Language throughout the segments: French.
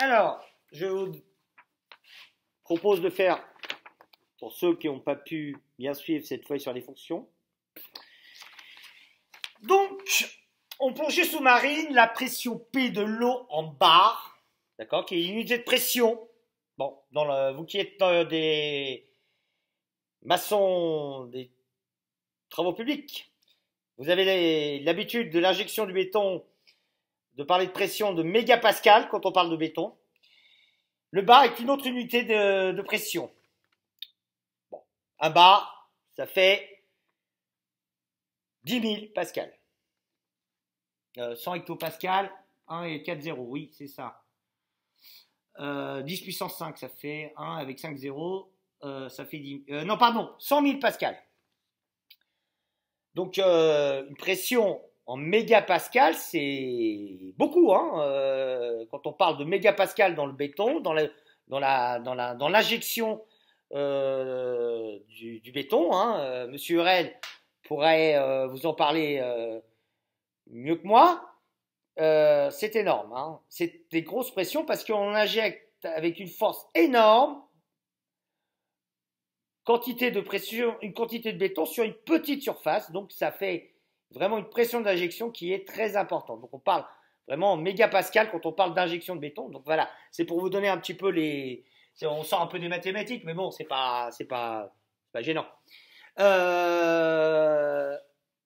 Alors, je vous propose de faire, pour ceux qui n'ont pas pu bien suivre cette fois sur les fonctions. Donc, en plongée sous-marine, la pression P de l'eau en bar, d'accord, qui est une unité de pression. Bon, vous qui êtes des maçons, des travaux publics, vous avez l'habitude de l'injection du béton, de parler de pression de mégapascal quand on parle de béton. Le bar est une autre unité de pression. Bon, un bar, ça fait 10 000 pascal. 100 hectopascal, 1 et 4 zéros, oui, c'est ça. 10 puissance 5, ça fait 1 avec 5 zéros, ça fait 10... non, pardon, 100 000 pascal. Donc, une pression en mégapascal, c'est beaucoup, hein, quand on parle de mégapascal dans le béton, dans l'injection du béton, hein, Monsieur Hurel pourrait vous en parler mieux que moi. C'est énorme, hein. C'est des grosses pressions parce qu'on injecte avec une force énorme une quantité de béton sur une petite surface, donc ça fait vraiment une pression d'injection qui est très importante. Donc on parle vraiment en mégapascal quand on parle d'injection de béton. Donc voilà, c'est pour vous donner un petit peu on sort un peu des mathématiques, mais bon, c'est pas gênant.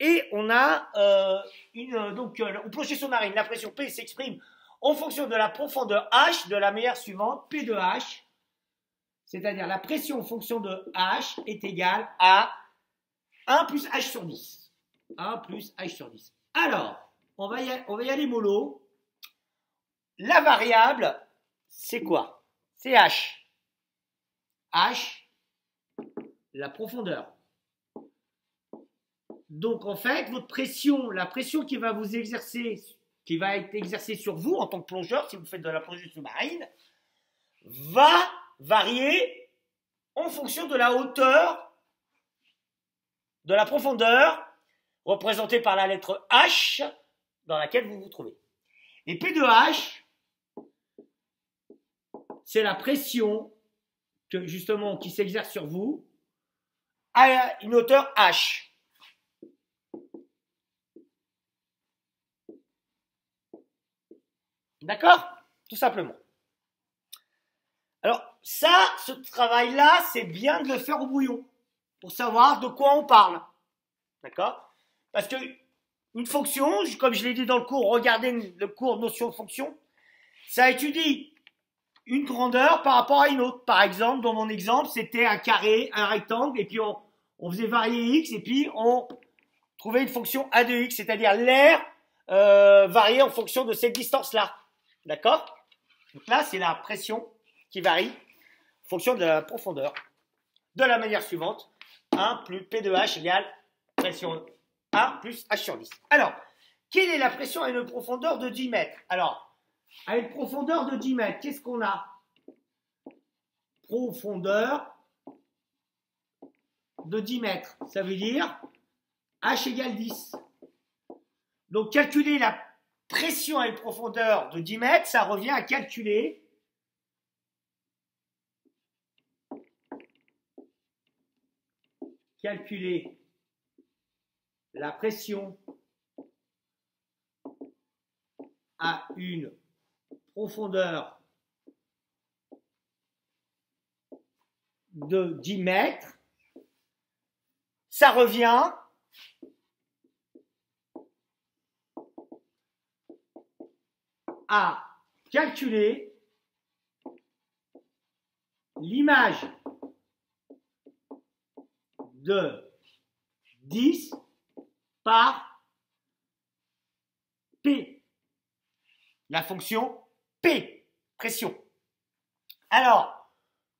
Et on a donc au plongée sous-marine, la pression P s'exprime en fonction de la profondeur H de la manière suivante, P de H, c'est-à-dire la pression en fonction de H est égale à 1 plus H sur 10. 1 plus H sur 10. Alors, on va y aller mollo. La variable, c'est quoi? C'est H. H, la profondeur. Donc, en fait, votre pression, la pression qui va être exercée sur vous en tant que plongeur, si vous faites de la plongée sous-marine, va varier en fonction de la hauteur, de la profondeur, représentée par la lettre H dans laquelle vous vous trouvez. Et P de H, c'est la pression qui s'exerce sur vous à une hauteur H. D'accord? Tout simplement. Alors, ce travail-là, c'est bien de le faire au brouillon pour savoir de quoi on parle. D'accord? Parce que une fonction, comme je l'ai dit dans le cours, regardez le cours notion de fonction, ça étudie une grandeur par rapport à une autre. Par exemple, dans mon exemple, c'était un carré, un rectangle, et puis on faisait varier x, et puis on trouvait une fonction a de x, c'est-à-dire l'air varié en fonction de cette distance-là. D'accord? Donc là, c'est la pression qui varie en fonction de la profondeur. De la manière suivante, 1 plus P de H égale pression 1 plus H sur 10. Alors, quelle est la pression à une profondeur de 10 mètres? Alors, à une profondeur de 10 mètres, qu'est-ce qu'on a? Profondeur de 10 mètres, ça veut dire H égale 10. Donc, calculer la pression à une profondeur de 10 mètres, ça revient à calculer la pression à une profondeur de 10 mètres, ça revient à calculer l'image de 10 par P, la fonction P, pression. Alors,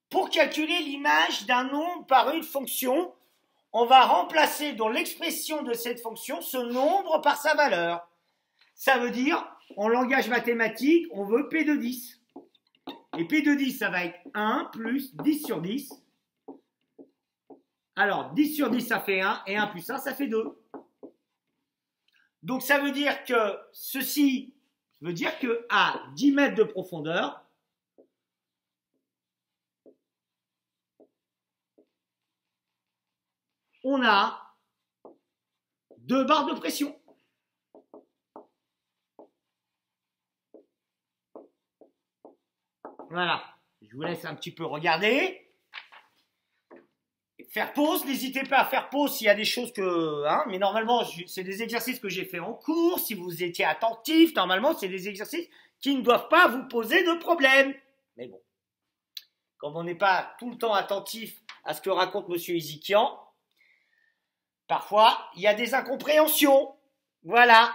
pour calculer l'image d'un nombre par une fonction, on va remplacer dans l'expression de cette fonction ce nombre par sa valeur. Ça veut dire, en langage mathématique, on veut P de 10. Et P de 10, ça va être 1 plus 10 sur 10. Alors, 10 sur 10, ça fait 1, et 1 plus 1, ça fait 2. Donc, ça veut dire que ceci veut dire qu'à 10 mètres de profondeur, on a 2 barres de pression. Voilà, je vous laisse un petit peu regarder. Faire pause, n'hésitez pas à faire pause s'il y a des choses que... Hein, mais normalement, c'est des exercices que j'ai fait en cours. Si vous étiez attentif, normalement, c'est des exercices qui ne doivent pas vous poser de problème. Mais bon, comme on n'est pas tout le temps attentif à ce que raconte M. Izikian, parfois, il y a des incompréhensions. Voilà.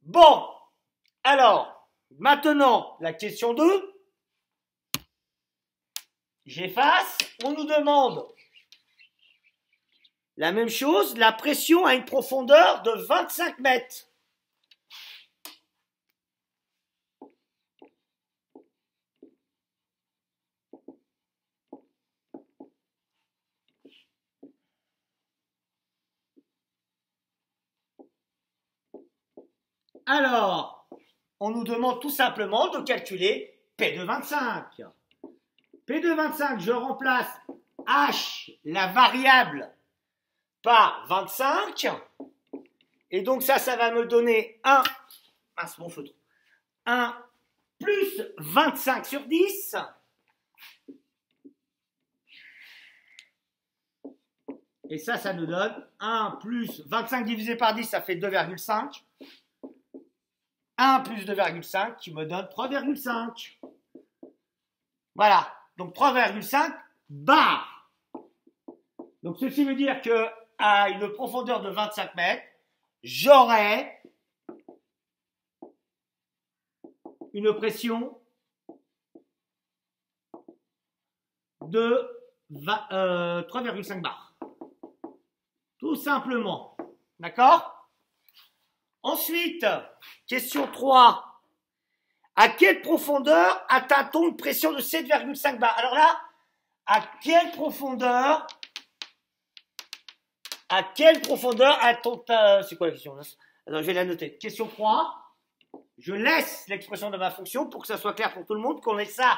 Bon, alors, maintenant, la question 2. J'efface. On nous demande la même chose, la pression à une profondeur de 25 mètres. Alors, on nous demande tout simplement de calculer P de 25. P de 25, je remplace H, la variable, par 25. Et donc ça va me donner 1, mon photo, 1 plus 25 sur 10. Et ça nous donne 1 plus 25 divisé par 10, ça fait 2,5. 1 plus 2,5 qui me donne 3,5. Voilà. Donc 3,5 bar. Donc ceci veut dire que à une profondeur de 25 mètres, j'aurai une pression de 3,5 bar. Tout simplement. D'accord? Ensuite, question 3. À quelle profondeur atteint-on une pression de 7,5 bar? Alors là, à quelle profondeur atteint-on... c'est quoi la question? Alors, je vais la noter. Question 3. Je laisse l'expression de ma fonction pour que ça soit clair pour tout le monde, qu'on ait ça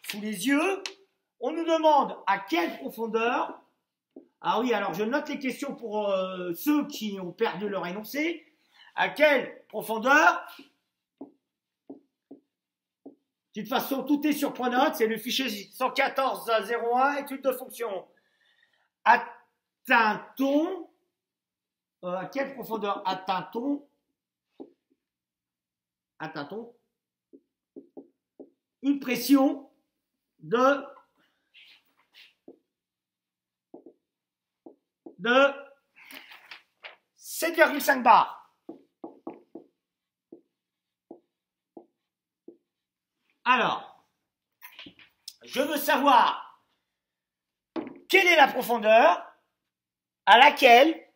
sous les yeux. On nous demande à quelle profondeur... Ah oui, alors je note les questions pour ceux qui ont perdu leur énoncé. À quelle profondeur... De toute façon, tout est sur Pronote, c'est le fichier 114.01, étude de fonction. Atteint-on, à quelle profondeur atteint-on une pression de 7,5 bar. Alors, je veux savoir quelle est la profondeur à laquelle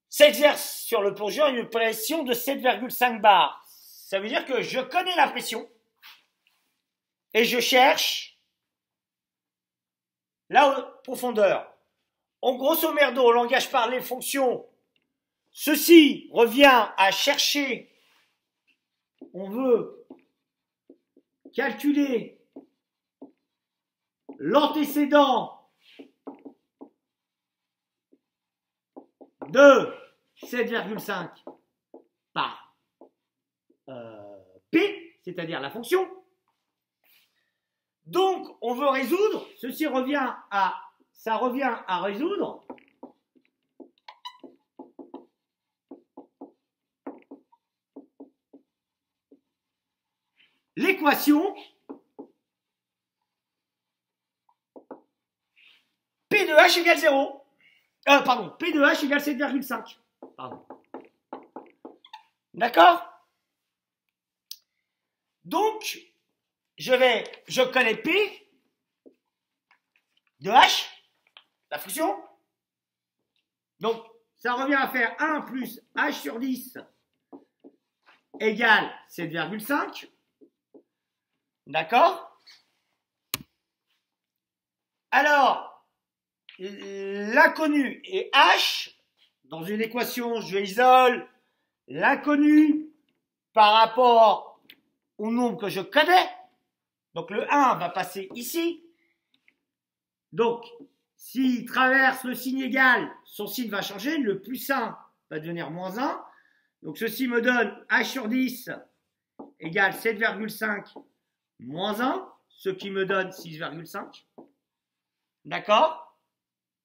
s'exerce sur le plongeur une pression de 7,5 bar. Ça veut dire que je connais la pression et je cherche la profondeur. En grosso merdo, au langage parlé, fonction, ceci revient à chercher, on veut calculer l'antécédent de 7,5 par P, c'est-à-dire la fonction. Donc, on veut résoudre, ça revient à résoudre l'équation P de H égale 0. P de H égale 7,5. D'accord? Donc, je connais P de H, la fonction. Donc, ça revient à faire 1 plus H sur 10 égale 7,5. D'accord? Alors, l'inconnu est H. Dans une équation, je isole l'inconnu par rapport au nombre que je connais. Donc, le 1 va passer ici. Donc, s'il traverse le signe égal, son signe va changer. Le plus 1 va devenir moins 1. Donc, ceci me donne h sur 10 égale 7,5 moins 1, ce qui me donne 6,5. D'accord?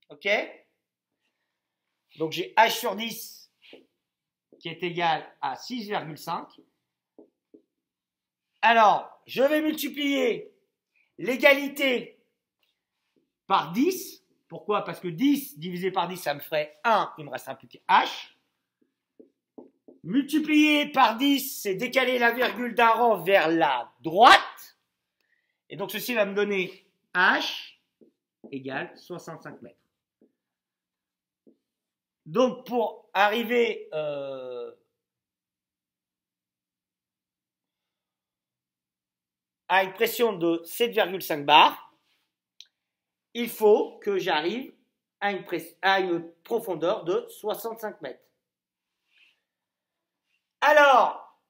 Ok? Donc, j'ai h sur 10 qui est égal à 6,5. Alors, je vais multiplier l'égalité par 10. Pourquoi? Parce que 10 divisé par 10, ça me ferait 1. Il me reste un petit h. Multiplier par 10, c'est décaler la virgule d'un rang vers la droite. Et donc, ceci va me donner h égale 65 mètres. Donc, pour arriver à une pression de 7,5 bars, il faut que j'arrive à une profondeur de 65 mètres. Alors,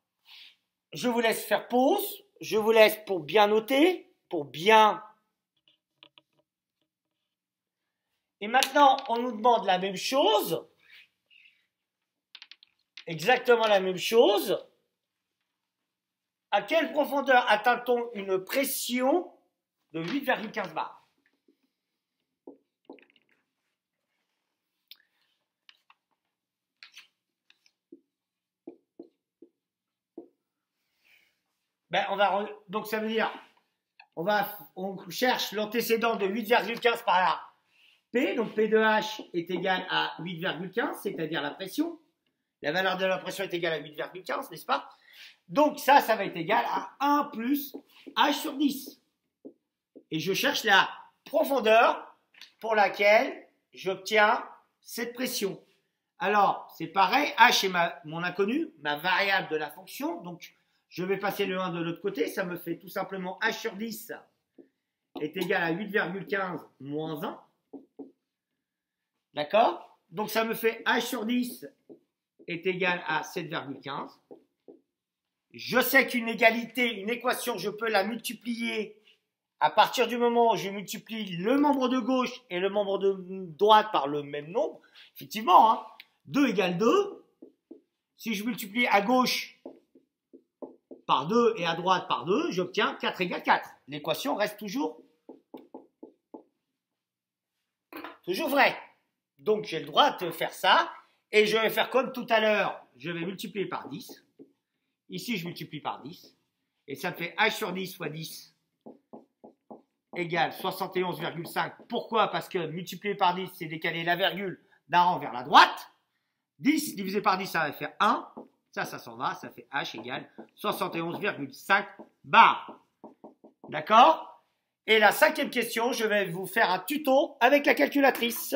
je vous laisse faire pause, je vous laisse pour bien noter, pour bien... Et maintenant, on nous demande la même chose, exactement la même chose. À quelle profondeur atteint-on une pression de 8,15 bars? Ben, donc ça veut dire, on cherche l'antécédent de 8,15 par là. P, donc P de H est égal à 8,15, c'est-à-dire la pression. La valeur de la pression est égale à 8,15, n'est-ce pas? Donc ça va être égal à 1 plus H sur 10. Et je cherche la profondeur pour laquelle j'obtiens cette pression. Alors, c'est pareil, H est mon inconnu, ma variable de la fonction. Donc, je vais passer le 1 de l'autre côté. Ça me fait tout simplement H sur 10 est égal à 8,15 moins 1. D'accord? Donc, ça me fait H sur 10 est égal à 7,15. Je sais qu'une égalité, une équation, je peux la multiplier à partir du moment où je multiplie le membre de gauche et le membre de droite par le même nombre. Effectivement, hein, 2 égale 2. Si je multiplie à gauche par 2 et à droite par 2, j'obtiens 4 égale 4. L'équation reste toujours vraie. Donc, j'ai le droit de faire ça. Et je vais faire comme tout à l'heure. Je vais multiplier par 10. Ici, je multiplie par 10. Et ça me fait H sur 10 fois 10 égale 71,5. Pourquoi? Parce que multiplier par 10, c'est décaler la virgule d'un rang vers la droite. 10 divisé par 10, ça va faire 1. Ça s'en va. Ça fait H égale 71,5 bars. D'accord? Et la 5e question, je vais vous faire un tuto avec la calculatrice.